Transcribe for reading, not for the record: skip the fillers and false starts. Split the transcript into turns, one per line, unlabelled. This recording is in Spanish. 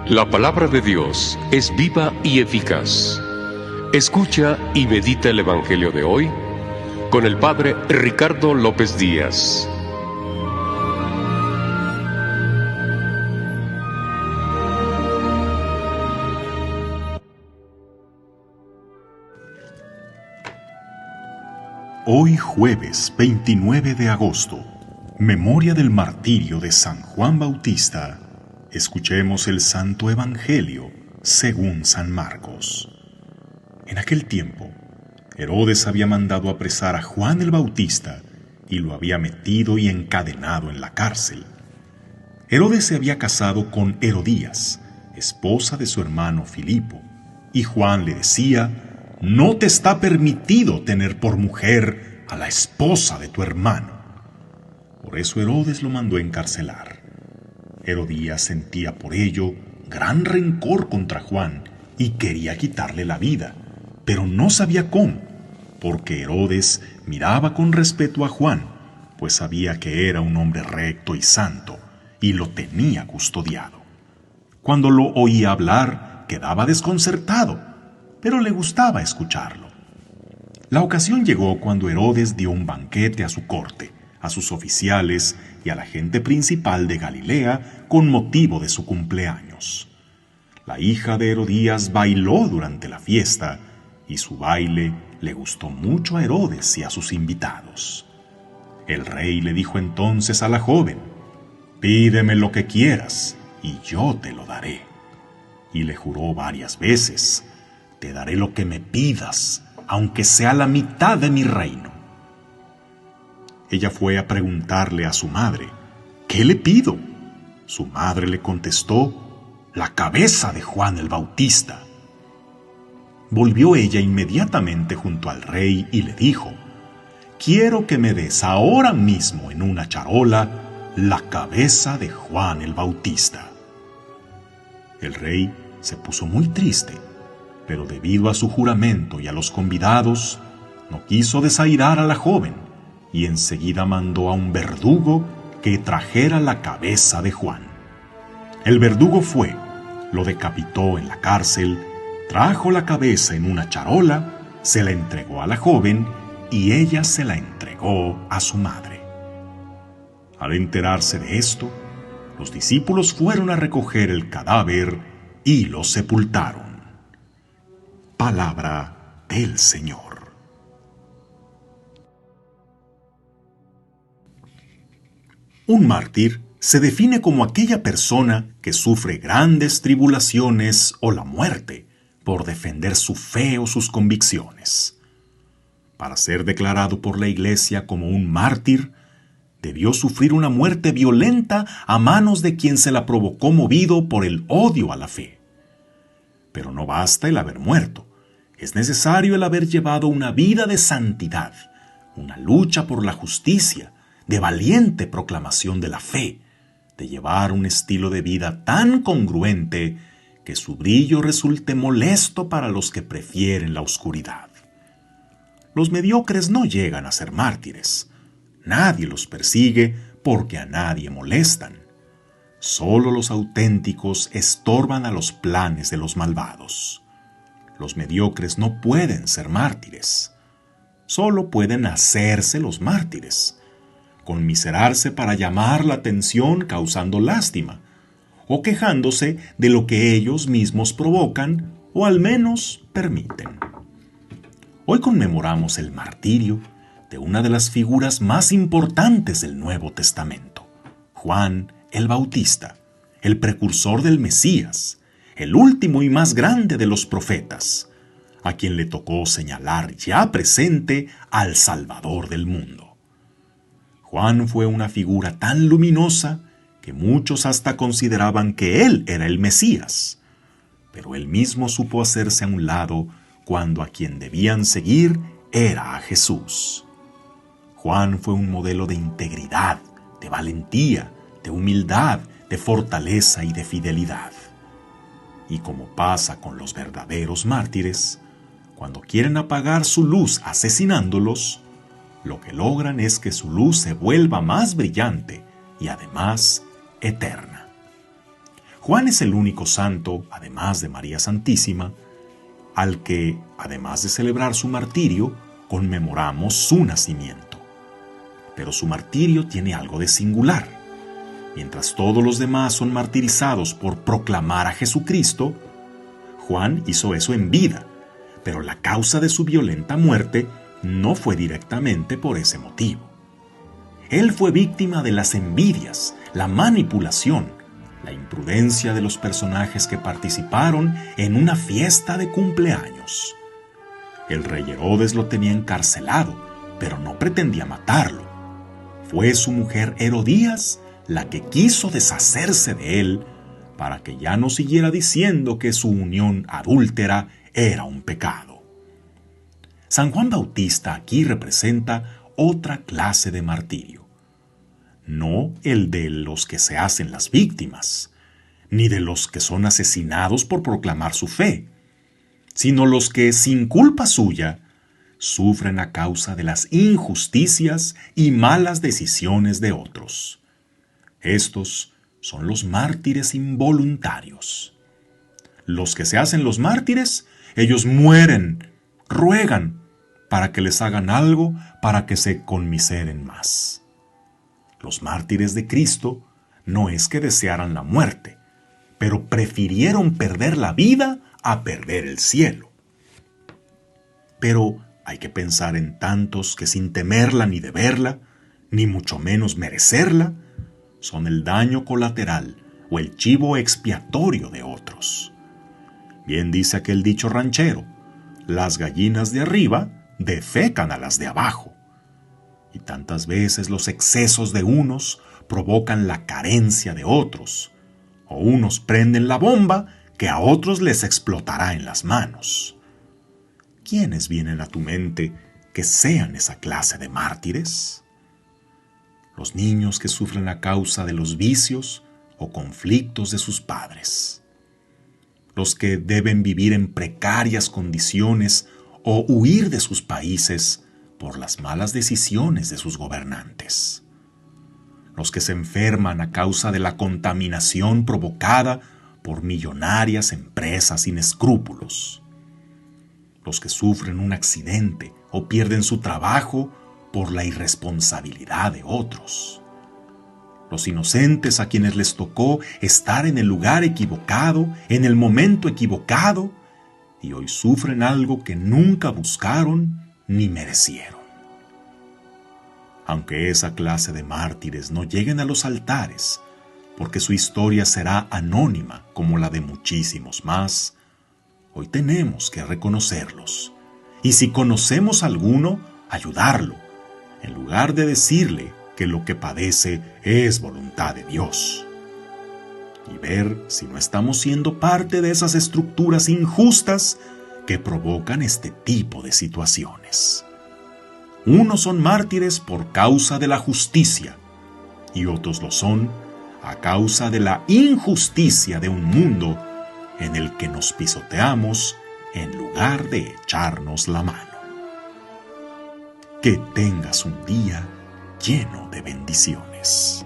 La palabra de Dios es viva y eficaz. Escucha y medita el Evangelio de hoy con el Padre Ricardo López Díaz.
Hoy jueves 29 de agosto, memoria del martirio de San Juan Bautista. Escuchemos el Santo Evangelio según San Marcos. En aquel tiempo, Herodes había mandado apresar a Juan el Bautista y lo había metido y encadenado en la cárcel. Herodes se había casado con Herodías, esposa de su hermano Filipo, y Juan le decía: «No te está permitido tener por mujer a la esposa de tu hermano». Por eso Herodes lo mandó encarcelar. Herodías sentía por ello gran rencor contra Juan y quería quitarle la vida, pero no sabía cómo, porque Herodes miraba con respeto a Juan, pues sabía que era un hombre recto y santo, y lo tenía custodiado. Cuando lo oía hablar, quedaba desconcertado, pero le gustaba escucharlo. La ocasión llegó cuando Herodes dio un banquete a su corte, a sus oficiales y a la gente principal de Galilea con motivo de su cumpleaños. La hija de Herodías bailó durante la fiesta y su baile le gustó mucho a Herodes y a sus invitados. El rey le dijo entonces a la joven: «Pídeme lo que quieras y yo te lo daré». Y le juró varias veces: «Te daré lo que me pidas, aunque sea la mitad de mi reino». Ella fue a preguntarle a su madre: «¿Qué le pido?». Su madre le contestó: «La cabeza de Juan el Bautista». Volvió ella inmediatamente junto al rey y le dijo: «Quiero que me des ahora mismo en una charola la cabeza de Juan el Bautista». El rey se puso muy triste, pero debido a su juramento y a los convidados, no quiso desairar a la joven y enseguida mandó a un verdugo que trajera la cabeza de Juan. El verdugo fue, lo decapitó en la cárcel, trajo la cabeza en una charola, se la entregó a la joven y ella se la entregó a su madre. Al enterarse de esto, los discípulos fueron a recoger el cadáver y lo sepultaron. Palabra del Señor. Un mártir se define como aquella persona que sufre grandes tribulaciones o la muerte por defender su fe o sus convicciones. Para ser declarado por la Iglesia como un mártir, debió sufrir una muerte violenta a manos de quien se la provocó movido por el odio a la fe. Pero no basta el haber muerto. Es necesario el haber llevado una vida de santidad, una lucha por la justicia, de valiente proclamación de la fe, de llevar un estilo de vida tan congruente que su brillo resulte molesto para los que prefieren la oscuridad. Los mediocres no llegan a ser mártires. Nadie los persigue porque a nadie molestan. Solo los auténticos estorban a los planes de los malvados. Los mediocres no pueden ser mártires. Solo pueden hacerse los mártires, conmiserarse para llamar la atención causando lástima, o quejándose de lo que ellos mismos provocan o al menos permiten. Hoy conmemoramos el martirio de una de las figuras más importantes del Nuevo Testamento, Juan el Bautista, el precursor del Mesías, el último y más grande de los profetas, a quien le tocó señalar ya presente al Salvador del mundo. Juan fue una figura tan luminosa que muchos hasta consideraban que él era el Mesías, pero él mismo supo hacerse a un lado cuando a quien debían seguir era a Jesús. Juan fue un modelo de integridad, de valentía, de humildad, de fortaleza y de fidelidad. Y como pasa con los verdaderos mártires, cuando quieren apagar su luz asesinándolos, lo que logran es que su luz se vuelva más brillante y además eterna. Juan es el único santo, además de María Santísima, al que, además de celebrar su martirio, conmemoramos su nacimiento. Pero su martirio tiene algo de singular. Mientras todos los demás son martirizados por proclamar a Jesucristo, Juan hizo eso en vida, pero la causa de su violenta muerte no fue directamente por ese motivo. Él fue víctima de las envidias, la manipulación, la imprudencia de los personajes que participaron en una fiesta de cumpleaños. El rey Herodes lo tenía encarcelado, pero no pretendía matarlo. Fue su mujer Herodías la que quiso deshacerse de él para que ya no siguiera diciendo que su unión adúltera era un pecado. San Juan Bautista aquí representa otra clase de martirio. No el de los que se hacen las víctimas, ni de los que son asesinados por proclamar su fe, sino los que, sin culpa suya, sufren a causa de las injusticias y malas decisiones de otros. Estos son los mártires involuntarios. Los que se hacen los mártires, ellos mueren, ruegan para que les hagan algo para que se conmiseren más. Los mártires de Cristo no es que desearan la muerte, pero prefirieron perder la vida a perder el cielo. Pero hay que pensar en tantos que sin temerla ni deberla, ni mucho menos merecerla, son el daño colateral o el chivo expiatorio de otros. Bien dice aquel dicho ranchero, las gallinas de arriba defecan a las de abajo. Y tantas veces los excesos de unos provocan la carencia de otros, o unos prenden la bomba que a otros les explotará en las manos. ¿Quiénes vienen a tu mente que sean esa clase de mártires? Los niños que sufren a causa de los vicios o conflictos de sus padres. Los que deben vivir en precarias condiciones o huir de sus países por las malas decisiones de sus gobernantes. Los que se enferman a causa de la contaminación provocada por millonarias empresas sin escrúpulos. Los que sufren un accidente o pierden su trabajo por la irresponsabilidad de otros. Los inocentes a quienes les tocó estar en el lugar equivocado, en el momento equivocado, y hoy sufren algo que nunca buscaron ni merecieron. Aunque esa clase de mártires no lleguen a los altares, porque su historia será anónima como la de muchísimos más, hoy tenemos que reconocerlos, y si conocemos a alguno, ayudarlo, en lugar de decirle que lo que padece es voluntad de Dios. Y ver si no estamos siendo parte de esas estructuras injustas que provocan este tipo de situaciones. Unos son mártires por causa de la justicia y otros lo son a causa de la injusticia de un mundo en el que nos pisoteamos en lugar de echarnos la mano. Que tengas un día lleno de bendiciones.